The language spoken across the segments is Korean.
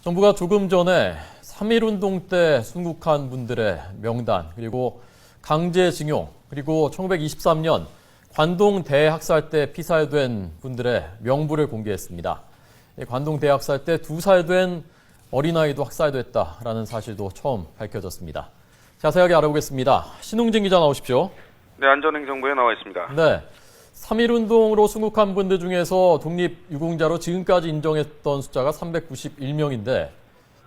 정부가 조금 전에 3.1운동 때 순국한 분들의 명단, 그리고 강제징용, 그리고 1923년 관동 대학살 때 피살된 분들의 명부를 공개했습니다. 관동 대학살 때 2살 된 어린아이도 학살됐다라는 사실도 처음 밝혀졌습니다. 자세하게 알아보겠습니다. 신웅진 기자 나오십시오. 네, 안전행정부에 나와 있습니다. 네, 3.1운동으로 순국한 분들 중에서 독립유공자로 지금까지 인정했던 숫자가 391명인데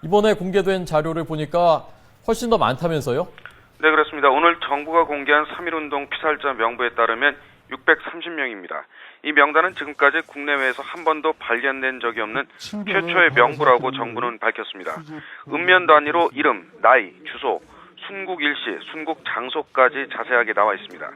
이번에 공개된 자료를 보니까 훨씬 더 많다면서요? 네, 그렇습니다. 오늘 정부가 공개한 3.1운동 피살자 명부에 따르면 630명입니다. 이 명단은 지금까지 국내외에서 한 번도 발견된 적이 없는 최초의 명부라고 정부는 밝혔습니다. 읍면 단위로 이름, 나이, 주소, 순국 일시, 순국 장소까지 자세하게 나와 있습니다.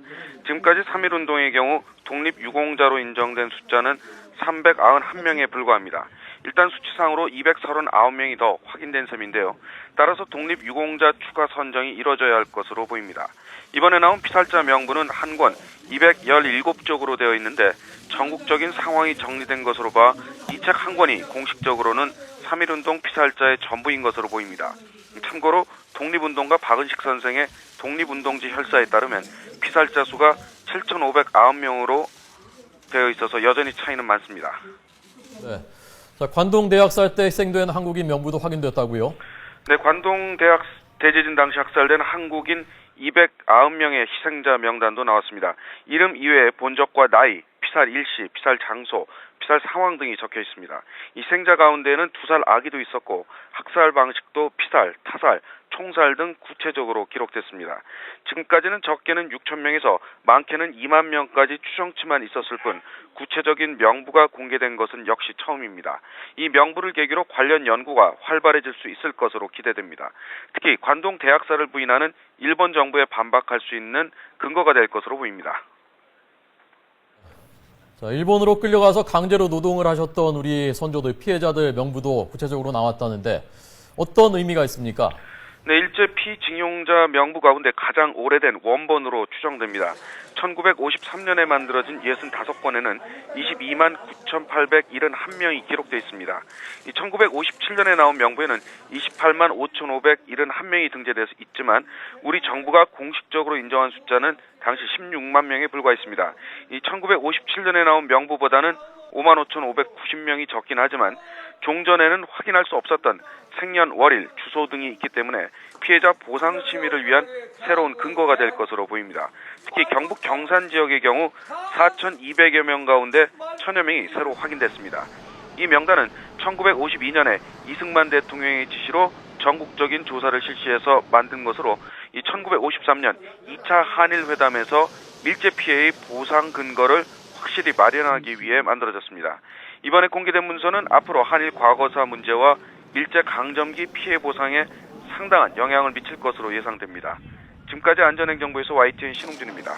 지금까지 3.1운동의 경우 독립유공자로 인정된 숫자는 391명에 불과합니다. 일단 수치상으로 239명이 더 확인된 셈인데요. 따라서 독립유공자 추가 선정이 이뤄져야 할 것으로 보입니다. 이번에 나온 피살자 명부는 한 권 217쪽으로 되어 있는데 전국적인 상황이 정리된 것으로 봐 이 책 한 권이 공식적으로는 3.1운동 피살자의 전부인 것으로 보입니다. 참고로 독립운동가 박은식 선생의 독립운동지 혈사에 따르면 피살자 수가 7,509명으로 되어 있어서 여전히 차이는 많습니다. 네. 자, 관동 대학살 때 희생된 한국인 명부도 확인됐다고요? 네, 관동 대지진 당시 학살된 한국인 209명의 희생자 명단도 나왔습니다. 이름 이외에 본적과 나이, 피살 일시, 피살 장소, 피살 상황 등이 적혀 있습니다. 이 희생자 가운데에는 2살 아기도 있었고 학살 방식도 피살, 타살, 총살 등 구체적으로 기록됐습니다. 지금까지는 적게는 6,000명에서 많게는 2만 명까지 추정치만 있었을 뿐 구체적인 명부가 공개된 것은 역시 처음입니다. 이 명부를 계기로 관련 연구가 활발해질 수 있을 것으로 기대됩니다. 특히 관동 대학살을 부인하는 일본 정부에 반박할 수 있는 근거가 될 것으로 보입니다. 자, 일본으로 끌려가서 강제로 노동을 하셨던 우리 선조들, 피해자들 명부도 구체적으로 나왔다는데 어떤 의미가 있습니까? 네, 일제 피징용자 명부 가운데 가장 오래된 원본으로 추정됩니다. 1953년에 만들어진 65권에는 22만 9,871명이 기록되어 있습니다. 1957년에 나온 명부에는 28만 5,571명이 등재되어 있지만 우리 정부가 공식적으로 인정한 숫자는 당시 16만 명에 불과했습니다. 1957년에 나온 명부보다는 5만 5,590명이 적긴 하지만 종전에는 확인할 수 없었던 생년, 월일, 주소 등이 있기 때문에 피해자 보상 심의를 위한 새로운 근거가 될 것으로 보입니다. 특히 경북 경산 지역의 경우 4,200여 명 가운데 1,000여 명이 새로 확인됐습니다. 이 명단은 1952년에 이승만 대통령의 지시로 전국적인 조사를 실시해서 만든 것으로 1953년 2차 한일회담에서 밀제 피해의 보상 근거를 확실히 마련하기 위해 만들어졌습니다. 이번에 공개된 문서는 앞으로 한일 과거사 문제와 일제 강점기 피해 보상에 상당한 영향을 미칠 것으로 예상됩니다. 지금까지 안전행정부에서 YTN 신홍준입니다.